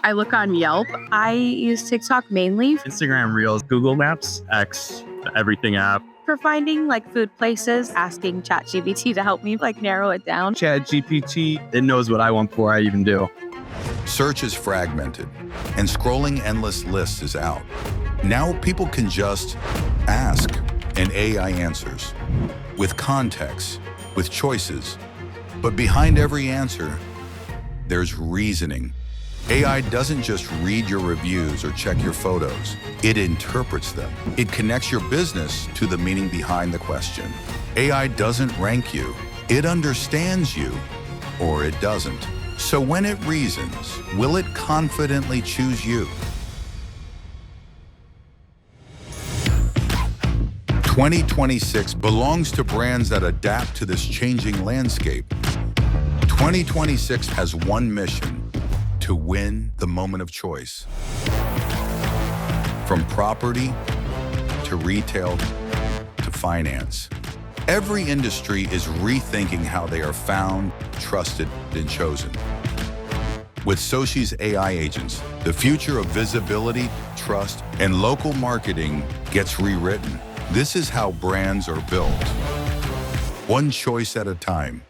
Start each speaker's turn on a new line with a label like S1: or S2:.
S1: I look on Yelp. I use TikTok mainly
S2: Instagram Reels, Google Maps, X, the Everything app.
S1: for finding food places, asking ChatGPT to help me narrow it down.
S2: ChatGPT, it knows what I want before I even do.
S3: Search is fragmented, and scrolling endless lists is out. Now people can just ask, and AI answers. With context, with choices. But behind every answer, there's reasoning. AI doesn't just read your reviews or check your photos. It interprets them. It connects your business to the meaning behind the question. AI doesn't rank you. It understands you, or it doesn't. So when it reasons, will it confidently choose you? 2026 belongs to brands that adapt to this changing landscape. 2026 has one mission: to win the moment of choice. From property to retail to finance, every industry is rethinking how they are found, trusted, and chosen. With Soci's AI agents, the future of visibility, trust, and local marketing gets rewritten. This is how brands are built, one choice at a time.